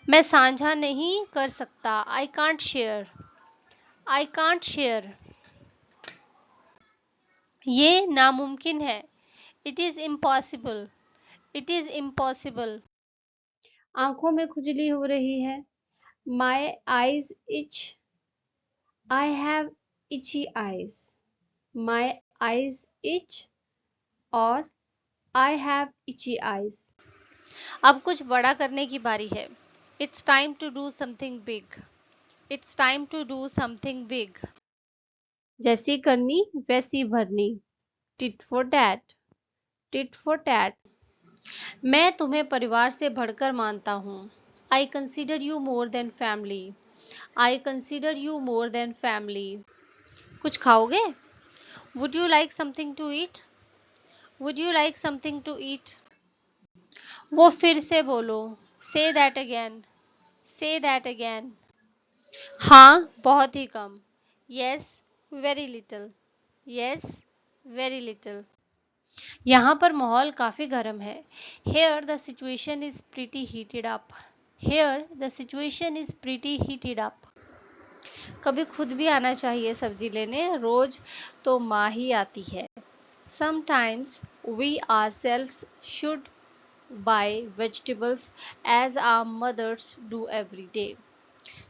मैं साझा नहीं कर सकता, I can't share, I can't share. ये नामुमकिन है, it is impossible, it is impossible. आंखों में खुजली हो रही है, my eyes itch, I have itchy eyes, my eyes itch और आई हैव इची आईज। अब कुछ बड़ा करने की बारी है, it's time to do something big, it's time to do something big. जैसी करनी वैसी भरनी, tit for tat, tit for tat. मैं तुम्हें परिवार से बढ़कर मानता हूँ, I consider you more than family, I consider you more than family. कुछ खाओगे? Would you like something to eat, would you like something to eat. वो फिर से बोलो, say that again, say that again. हाँ, बहुत ही कम, yes very little, yes very little. यहाँ पर माहौल काफी गर्म है, here the situation is pretty heated up, here the situation is pretty heated up. कभी खुद भी आना चाहिए सब्जी लेने, रोज तो माँ ही आती है। Sometimes we ourselves should buy vegetables as our mothers do every day.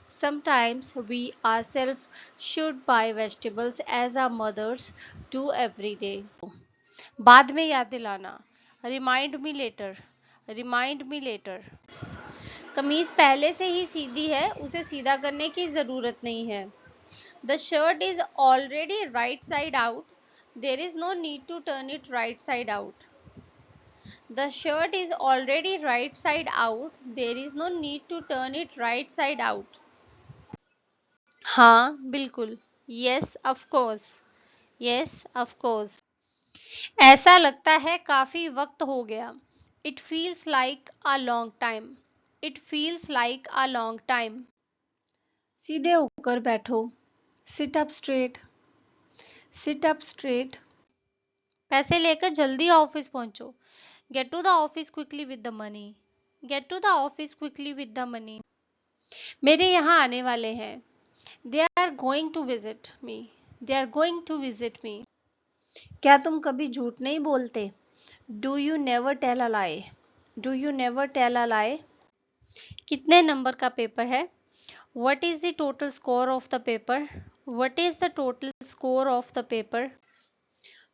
Sometimes we ourselves should buy vegetables as our mothers do every day. बाद में याद दिलाना, remind me later, remind me later. कमीज पहले से ही सीधी है, उसे सीधा करने की जरूरत नहीं है। The shirt is already right side out, there is no need to turn it right side out. The shirt is already right side out, there is no need to turn it right side out. हाँ बिल्कुल, yes of course, yes of course. ऐसा लगता है काफी वक्त हो गया, it feels like a long time, it feels like a long time. सीधे होकर बैठो, sit up straight, sit up straight. पैसे लेकर जल्दी ऑफिस पहुंचो, get to the office quickly with the money, get to the office quickly with the money. मेरे यहाँ आने वाले हैं, they are going to visit me, they are going to visit me. क्या तुम कभी झूठ नहीं बोलते? Do you never tell a lie, do you never tell a lie. कितने नंबर का पेपर है? What is the total score of the paper? What is the total score of the paper?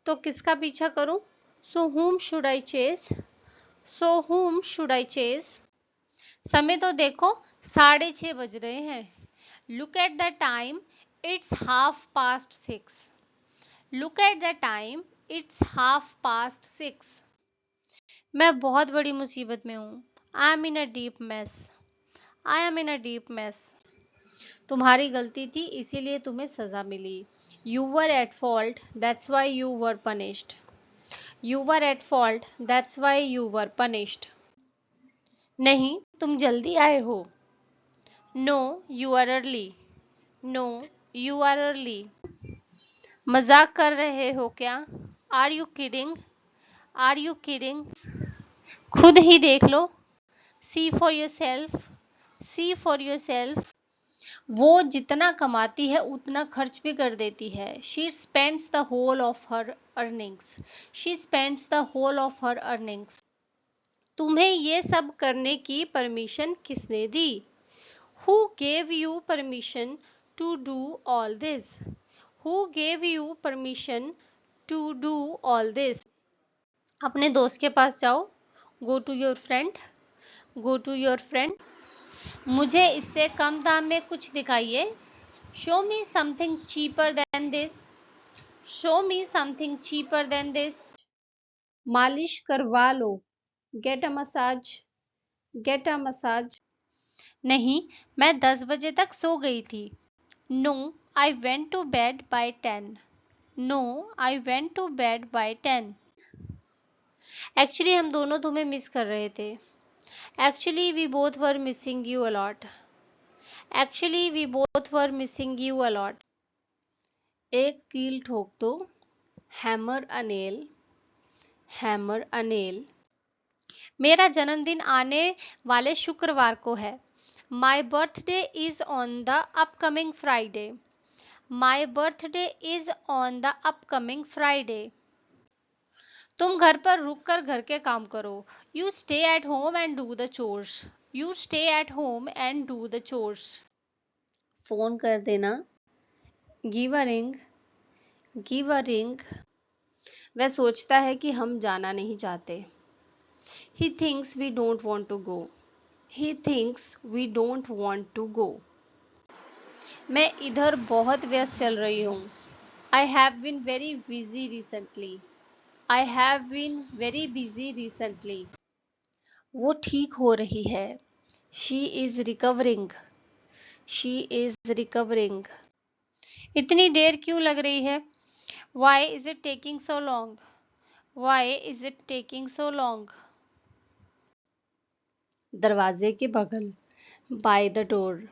तो किसका पीछा करूं? So whom should I chase? So whom should I chase? समय तो देखो, 6:30 बज रहे हैं। Look at the time, it's 6:30. Look at the time, it's 6:30. मैं बहुत बड़ी मुसीबत में हूँ। I am in a deep mess. I am in a deep mess. तुम्हारी गलती थी इसीलिए तुम्हें सजा मिली। You were at fault, that's why you were punished. You were at fault, that's why you were punished. नहीं, तुम जल्दी आए हो। No, you are early. No, you are early. मजाक कर रहे हो क्या? Are you kidding? Are you kidding? खुद ही देख लो। See for yourself. See for yourself. वो जितना कमाती है उतना खर्च भी कर देती है। She spends the whole of her earnings. She spends the whole of her earnings. तुम्हें ये सब करने की परमिशन किसने दी? Who gave you permission to do all this? Who gave you permission to do all this? अपने दोस्त के पास जाओ, go to your friend, go to your friend. मुझे इससे कम दाम में कुछ दिखाइए, show me something cheaper than this, show me something cheaper than this. मालिश करवा लो, get a massage, get a massage. नहीं, मैं 10 बजे तक सो गई थी। No, I went to bed by 10. No, I went to bed by 10. Actually हम दोनों तुम्हें मिस कर रहे थे। Actually we both were missing you a lot. Actually we both were missing you a lot. एक कील ठोक दो, hammer a nail, hammer a nail. मेरा जन्मदिन आने वाले शुक्रवार को है। My birthday is on the upcoming Friday. My birthday is on the upcoming Friday. तुम घर पर रुक कर घर के काम करो. You stay at home and do the chores. You stay at home and do the chores. Phone कर देना. Give a ring. Give a ring. वह सोचता है कि हम जाना नहीं चाहते. He thinks we don't want to go. He thinks we don't want to go. मैं इधर बहुत व्यस्त चल रही हूँ. I have been very busy recently. I have been very busy recently. वो ठीक हो रही है. She is recovering. She is recovering. इतनी देर क्यों लग रही है? Why is it taking so long? Why is it taking so long? दरवाजे के बगल. By the door.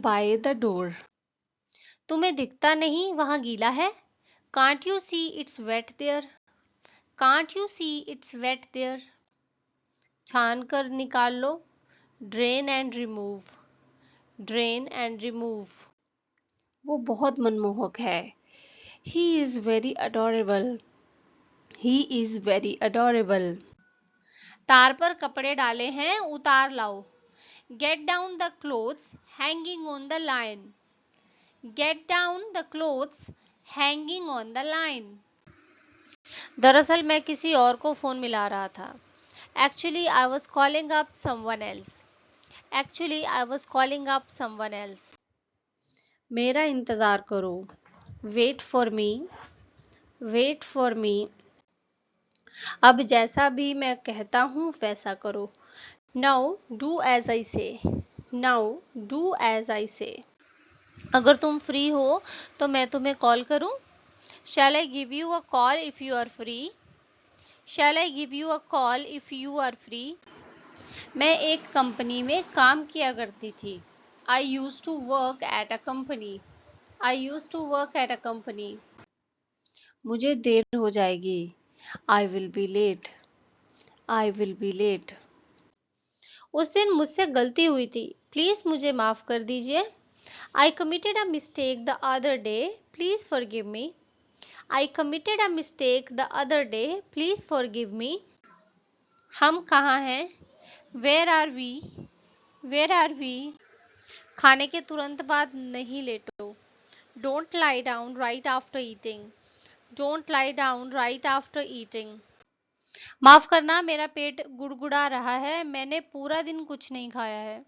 By the door. तुम्हें दिखता नहीं वहाँ गीला है? Can't you see it's wet there? Can't you see it's wet there? छान कर निकाल लो. Drain and remove. Drain and remove. वो बहुत मनमोहक है. He is very adorable. He is very adorable. तार पर कपड़े डाले हैं, उतार लाओ. Get down the clothes hanging on the line. Get down the clothes hanging on the line. दरअसल मैं किसी और को फोन मिला रहा था. Actually, I was calling up someone else. Actually, I was calling up someone else. मेरा इंतज़ार करो. Wait for me. Wait for me. अब जैसा भी मैं कहता हूँ वैसा करो. Now do as I say. Now do as I say. अगर तुम फ्री हो तो मैं तुम्हें कॉल करूँ. Shall I give you a call if you are free? Shall I give you a call if you are free? मैं एक company में काम किया करती थी. I used to work at a company. I used to work at a company. मुझे देर हो जाएगी. I will be late. I will be late. उस दिन मुझसे गलती हुई थी. प्लीज मुझे माफ कर दीजिए. I committed a mistake the other day. Please forgive me. I committed a mistake the other day. Please forgive me. हम कहाँ हैं? Where are we? Where are we? खाने के तुरंत बाद नहीं लेटो. Don't lie down right after eating. Don't lie down right after eating. माफ करना, मेरा पेट गुड़गुड़ा रहा है. मैंने पूरा दिन कुछ नहीं खाया है.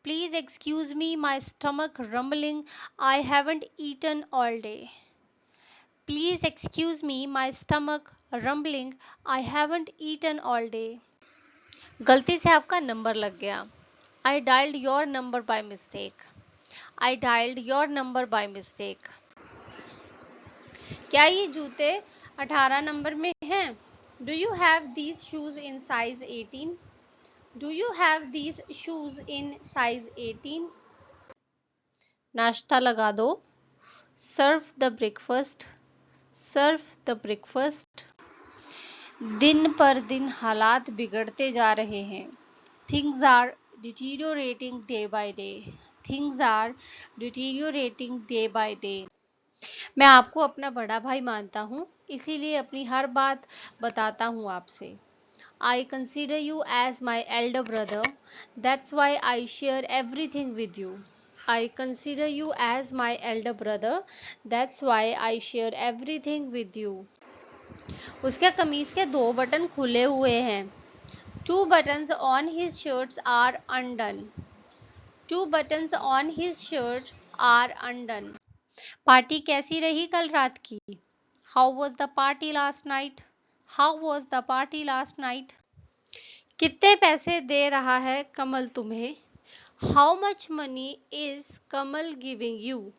Please excuse me, my stomach rumbling. I haven't eaten all day. Please excuse me, my stomach rumbling. I haven't eaten all day. गलती से आपका नंबर लग गया. I dialed your number by mistake. I dialed your number by mistake. क्या ये जूते 18 number में हैं? Do you have these shoes in size 18? Do you have these shoes in size 18? नाश्ता लगा दो. Serve the breakfast. Serve the breakfast. दिन पर दिन हालात बिगड़ते जा रहे हैं. Things are deteriorating day by day. Things are deteriorating day by day. मैं आपको अपना बड़ा भाई मानता हूँ, इसीलिए अपनी हर बात बताता हूँ आपसे. I consider you as my elder brother. That's why I share everything with you. I consider you as my elder brother. That's why I share everything with you. उसके कमीज के 2 बटन खुले हुए हैं. 2 buttons on his shirts are undone. 2 buttons on his shirt are undone. Party कैसी रही कल रात की? How was the party last night? How was the party last night? कितने पैसे दे रहा है कमल तुम्हें? How much money is Kamal giving you?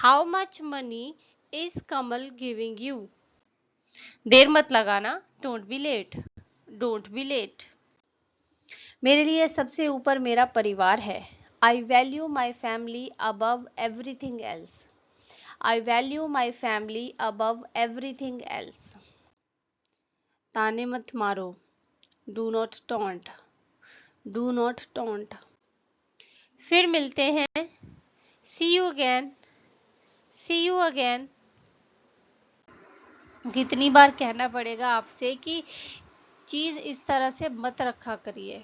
How much money is Kamal giving you? देर मत लगाना. Don't be late. Don't be late. मेरे लिए सबसे ऊपर मेरा परिवार है. I value my family above everything else. I value my family above everything else. ताने मत मारो. Do not taunt. Do not taunt. फिर मिलते हैं। See you again, see you again. कितनी बार कहना पड़ेगा आपसे कि चीज इस तरह से मत रखा करिए।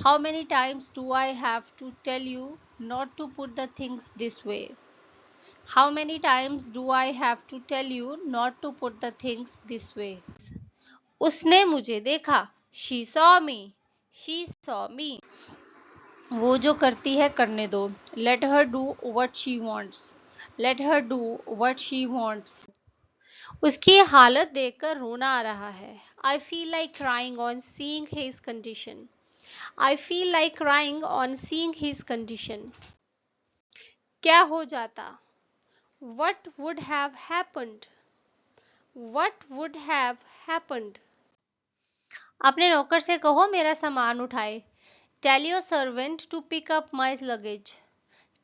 How many times do I have to tell you not to put the things this way? How many times do I have to tell you not to put the things this way? उसने मुझे देखा। She saw me, she saw me. वो जो करती है करने दो। Let her do what she wants, let her do what she wants. उसकी हालत देखकर रोना आ रहा है। I feel like crying on seeing his condition, I feel like crying on seeing his condition. क्या हो जाता? What would have happened? What would have happened? अपने नौकर से कहो मेरा सामान उठाए। Tell your servant to pick up my luggage.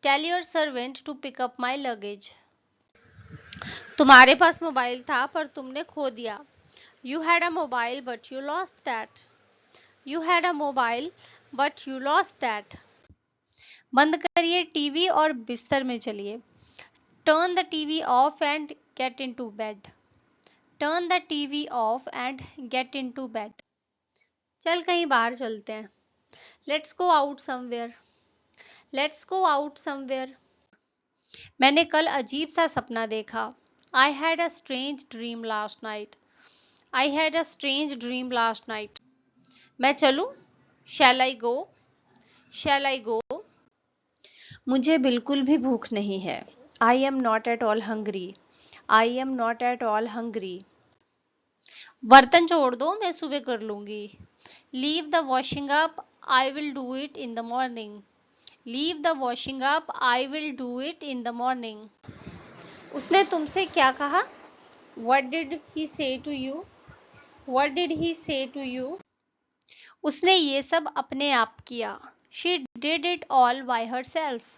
Tell your servant to pick up my luggage. तुम्हारे पास मोबाइल था पर तुमने खो दिया। You had a mobile but you lost that. You had a mobile but you lost that. बंद करिए TV और बिस्तर में चलिए। Turn the TV off and get into bed. Turn the TV off and get into bed. चल कहीं बाहर चलते हैं। Let's go out somewhere. Let's go out somewhere. मैंने कल अजीब सा सपना देखा। I had a strange dream last night. I had a strange dream last night. मैं चलूं? Shall I go? Shall I go? मुझे बिल्कुल भी भूख नहीं है। I am not at all hungry. I am not at all hungry. बर्तन छोड़ दो मैं सुबह कर लूंगी। Leave the washing up, I will do it in the morning. Leave the washing up, I will do it in the morning. उसने तुमसे क्या कहा? What did he say to you? What did he say to you? उसने ये सब अपने आप किया। She did it all by herself.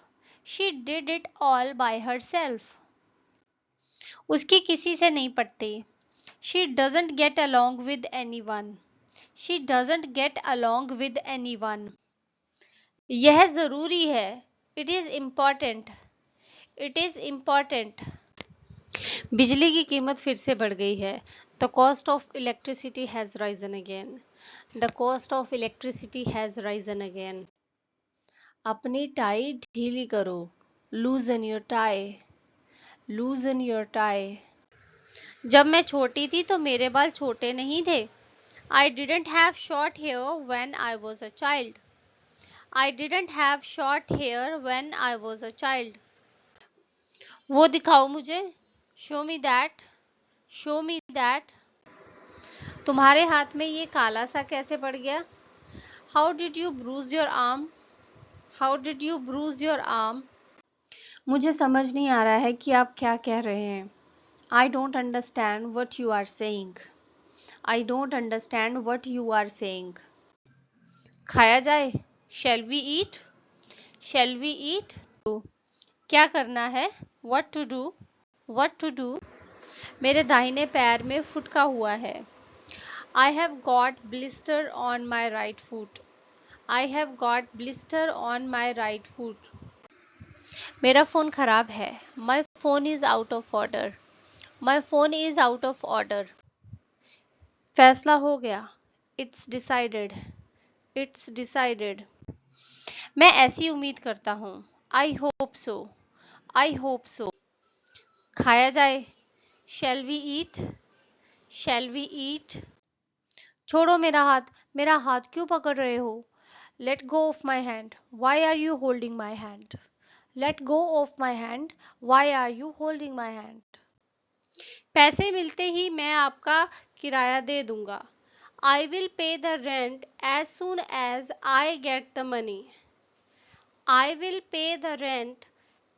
She did it all by herself. उसकी किसी से नहीं पटती। She doesn't get along with anyone. She doesn't get along with anyone. यह ज़रूरी है। It is important. It is important. बिजली की कीमत फिर से बढ़ गई है। The cost of electricity has risen again. The cost of electricity has risen again. अपनी टाई ढीली करो। Loosen your tie. Loosen your tie. जब मैं छोटी थी तो मेरे बाल छोटे नहीं थे। I didn't have short hair when I was a child. I didn't have short hair when I was a child. वो दिखाओ मुझे। Show me that. Show me that. तुम्हारे हाथ में ये काला सा कैसे पड़ गया? How did you bruise your arm? How did you bruise your arm? मुझे समझ नहीं आ रहा है कि आप क्या कह रहे हैं। I don't understand what you are saying. I don't understand what you are saying. खाया जाए? Shall we eat? Shall we eat? क्या करना है? What to do? What to do? मेरे दाहिने पैर में फुटका हुआ है। I have got blister on my right foot. I have got blister on my right foot. मेरा फ़ोन खराब है। My phone is out of order. My phone is out of order. फैसला हो गया। It's decided. It's decided. मैं ऐसी उम्मीद करता हूँ। I hope so. I hope so. खाया जाए? Shall we eat? Shall we eat? छोड़ो मेरा हाथ। मेरा हाथ क्यों पकड़ रहे हो? Let go of my hand. Why are you holding my hand? Let go of my hand. Why are you holding my hand? पैसे मिलते ही मैं आपका किराया दे दूंगा। I will pay the rent as soon as I get the money. I will pay the rent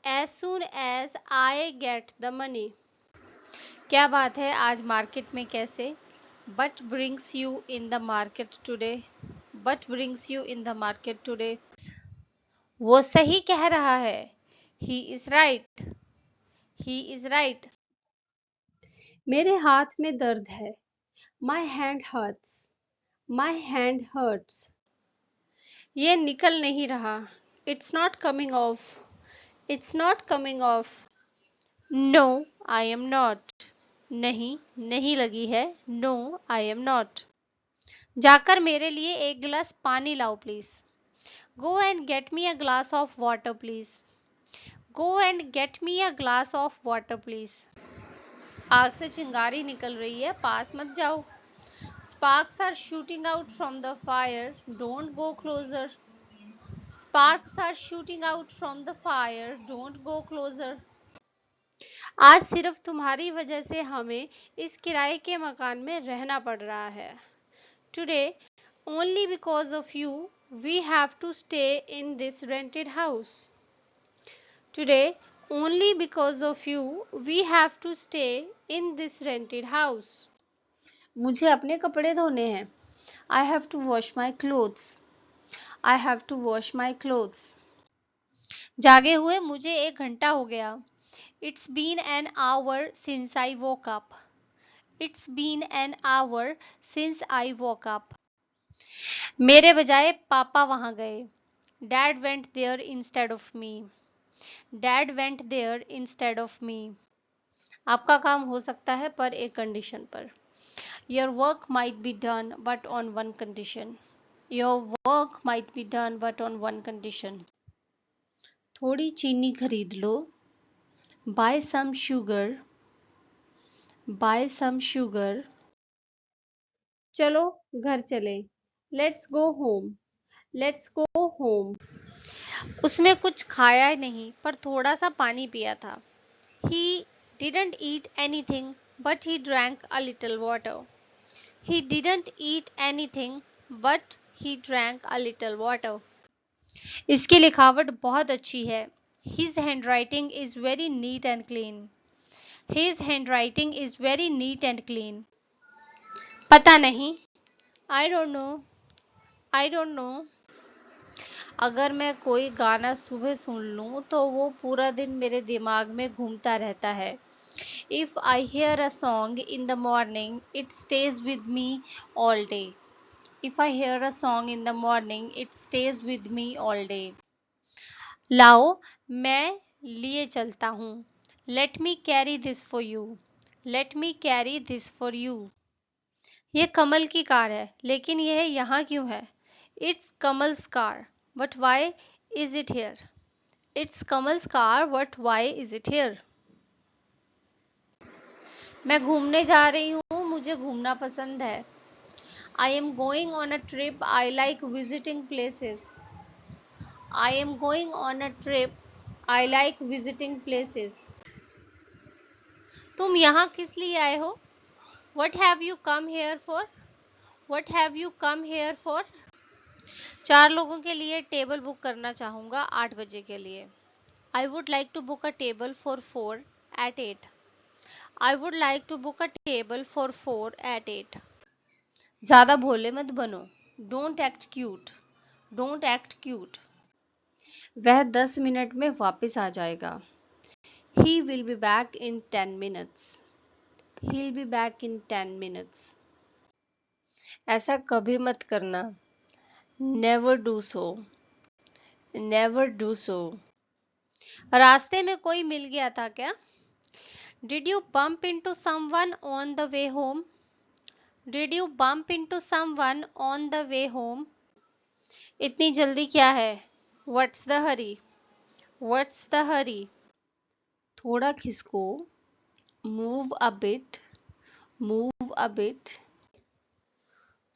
as soon as I get the money. क्या बात है आज मार्केट में कैसे? What brings you in the market today? What brings you in the market today? वो सही कह रहा है। He is right. He is right. मेरे हाथ में दर्द है। My hand hurts. My hand hurts. ये निकल नहीं रहा। It's not coming off. It's not coming off. No, I am not. नहीं, नहीं लगी है. No, I am not. जाकर मेरे लिए एक गिलास पानी लाओ please. Go and get me a glass of water please. Go and get me a glass of water please. आग से चिंगारी निकल रही है, पास मत जाओ. Sparks are shooting out from the fire. Don't go closer. Sparks are shooting out from the fire. Don't go closer. आज सिर्फ तुम्हारी वजह से हमें इस किराए के मकान में रहना पड़ रहा है. Today, only because of you, we have to stay in this rented house. Today, only because of you, we have to stay in this rented house. मुझे अपने कपड़े धोने हैं. I have to wash my clothes. I have to wash my clothes. जागे हुए मुझे 1 घंटा हो गया. It's been an hour since I woke up. It's been an hour since I woke up. मेरे बजाय पापा वहां गए. Dad went there instead of me. Dad went there instead of me. आपका काम हो सकता है पर एक कंडीशन पर. Your work might be done but on one condition. Your work might be done but on one condition. थोड़ी चीनी खरीद लो. Buy some sugar. Buy some sugar. चलो घर चलें. Let's go home. Let's go home. उसमें कुछ खाया नहीं पर थोड़ा सा पानी पिया था. He didn't eat anything but he drank a little water. He didn't eat anything but he drank a little water. इसकी लिखावट बहुत अच्छी है. His handwriting is very neat and clean. His handwriting is very neat and clean. पता नहीं. I don't know. I don't know. अगर मैं कोई गाना सुबह सुन लूं तो वो पूरा दिन मेरे दिमाग में घूमता रहता है. If I hear a song in the morning, it stays with me all day. If I hear a song in the morning, it stays with me all day. लाओ मैं लिए चलता हूँ. Let me carry this for you. Let me carry this for you. ये कमल की car है, लेकिन यह यहाँ क्यों है? It's Kamal's car. But why is it here? It's Kamal's car. But why is it here? मैं घूमने जा रही हूँ, मुझे घूमना पसंद है. I am going on a trip. I like visiting places. I am going on a trip. I like visiting places. तुम यहाँ किस लिए आए हो? What have you come here for? What have you come here for? 4 लोगों के लिए table book करना चाहूँगा 8 बजे के लिए. I would like to book a table for 4 at 8. I would like to book a table for 4 at 8. ज़्यादा भोले मत बनो. Don't act cute. Don't act cute. वह 10 मिनट में वापस आ जाएगा. He will be back in 10 minutes. He'll be back in 10 minutes. ऐसा कभी मत करना. Never do so. Never do so. रास्ते में कोई मिल गया था क्या? Did you bump into someone on the way home? Did you bump into someone on the way home? इतनी जल्दी क्या है? What's the hurry? What's the hurry? थोड़ा खिसको. Move a bit. Move a bit.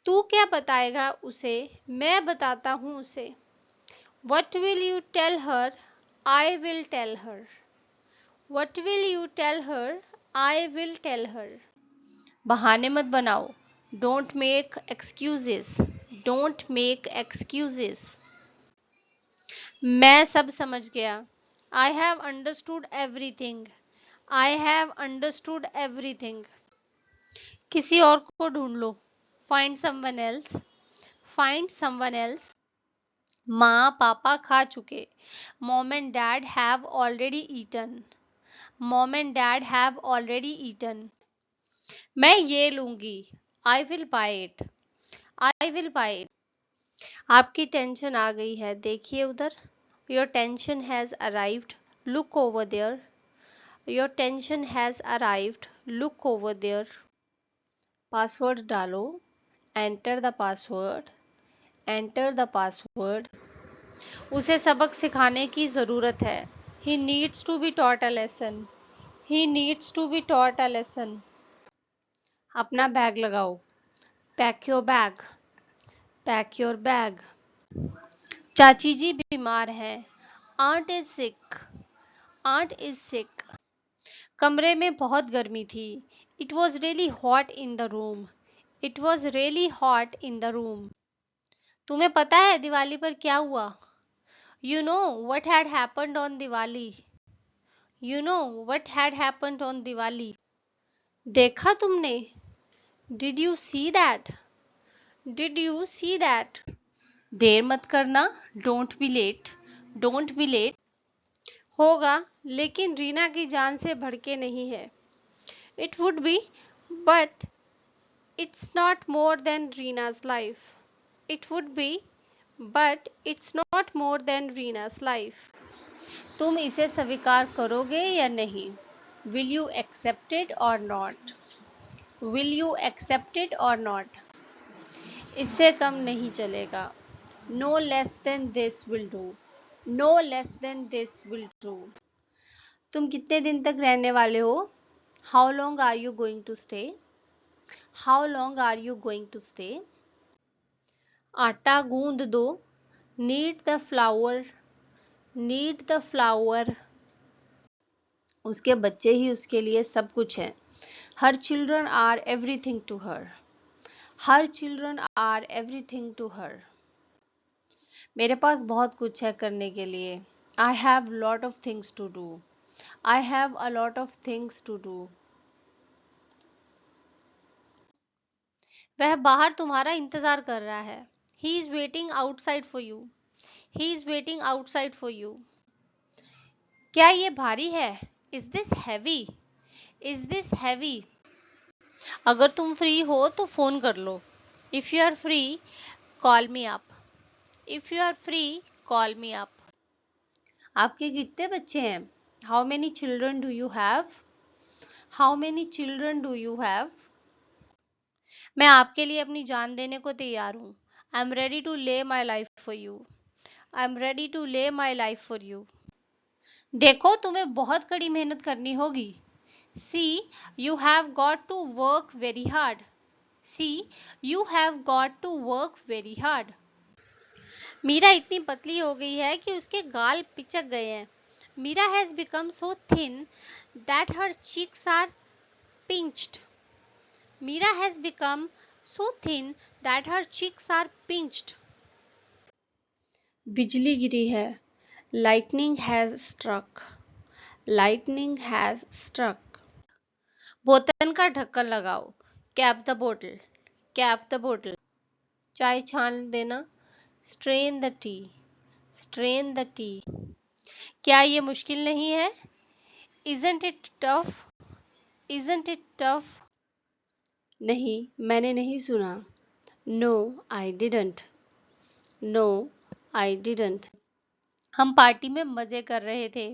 तू क्या बताएगा उसे? मैं बताता हूँ उसे. What will you tell her? I will tell her. What will you tell her? I will tell her. बहाने मत बनाओ. Don't make excuses. Don't make excuses. मैं सब समझ गया. I have understood everything. I have understood everything. किसी और को ढूंढ लो. Find someone else. Find someone else. माँ पापा खा चुके. Mom and dad have already eaten. Mom and dad have already eaten. मैं ये लूंगी. I will buy it. I will buy it. आपकी टेंशन आ गई है, देखिए उधर. Your tension has arrived. Look over there. Your tension has arrived. Look over there. Password डालो. Enter the password. Enter the password. उसे सबक सिखाने की ज़रूरत है. He needs to be taught a lesson. He needs to be taught a lesson. अपना bag लगाओ. Pack your bag. Pack your bag. चाची जी बीमार हैं. Aunt is sick. Aunt is sick. कमरे में बहुत गर्मी थी. It was really hot in the room. It was really hot in the room. तुम्हें पता है दिवाली पर क्या हुआ? You know what had happened on Diwali. You know what had happened on Diwali. देखा तुमने? Did you see that? Did you see that? देर मत करना. Don't be late. Don't be late. होगा, लेकिन रीना की जान से बढ़के नहीं है. It would be, but it's not more than Reena's life. It would be, but it's not more than Reena's life. तुम इसे स्वीकार करोगे या नहीं? Will you accept it or not? Will you accept it or not? इससे कम नहीं चलेगा. No less than this will do. No less than this will do. तुम कितने दिन तक रहने वाले हो? How long are you going to stay? How long are you going to stay? आटा गूंद दो. Knead the flour. Knead the flour. उसके बच्चे ही उसके लिए सब कुछ हैं. Her children are everything to her. Her children are everything to her. मेरे पास बहुत कुछ है करने के लिए. I have lot of things to do. I have a lot of things to do. वह बाहर तुम्हारा इंतजार कर रहा है. He is waiting outside for you. He is waiting outside for you. क्या ये भारी है? Is this heavy? Is this heavy? अगर तुम फ्री हो तो फोन कर लो. If you are free, call me up. If you are free, call me up. आपके कितने बच्चे हैं? How many children do you have? How many children do you have? मैं आपके लिए अपनी जान देने को तैयार हूँ. I'm ready to lay my life for you. I'm ready to lay my life for you. देखो तुम्हें बहुत कड़ी मेहनत करनी होगी. See, you have got to work very hard. See, you have got to work very hard. Meera इतनी पतली हो गई है कि उसके गाल पिचक गए हैं. Meera has become so thin that her cheeks are pinched. Meera has become so thin that her cheeks are pinched. बिजली गिरी है. Lightning has struck. Lightning has struck. बोतल का ढक्कन लगाओ. Cap the bottle. Cap the bottle. चाय छान देना. Strain the tea. Strain the tea. क्या ये मुश्किल नहीं है? Isn't it tough? Isn't it tough? नहीं, मैंने नहीं सुना. No, I didn't. No, I didn't. हम पार्टी में मजे कर रहे थे.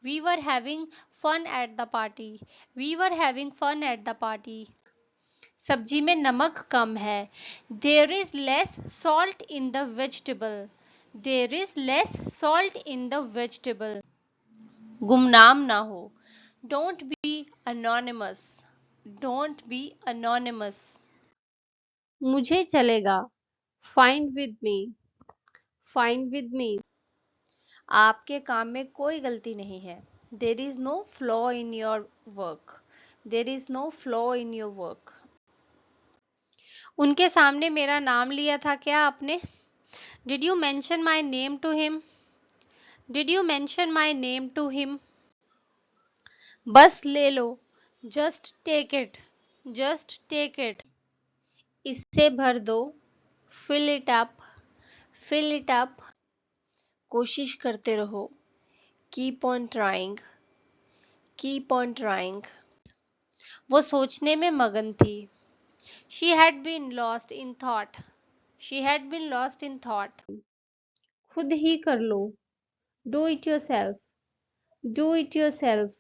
We were having fun at the party. We were having fun at the party. सब्जी में नमक कम है. There is less salt in the vegetable. There is less salt in the vegetable. गुमनाम ना हो. Don't be anonymous. Don't be anonymous. मुझे चलेगा. Fine with me. Fine with me. आपके काम में कोई गलती नहीं है. There is no flaw in your work. There is no flaw in your work. उनके सामने मेरा नाम लिया था क्या आपने? Did you mention my name to him? Did you mention my name to him? बस ले लो. Just take it. Just take it. इससे भर दो. Fill it up. Fill it up. कोशिश करते रहो. Keep on trying. Keep on trying. वो सोचने में मगन थी. She had been lost in thought. She had been lost in thought. खुद ही कर लो. Do it yourself, do it your self.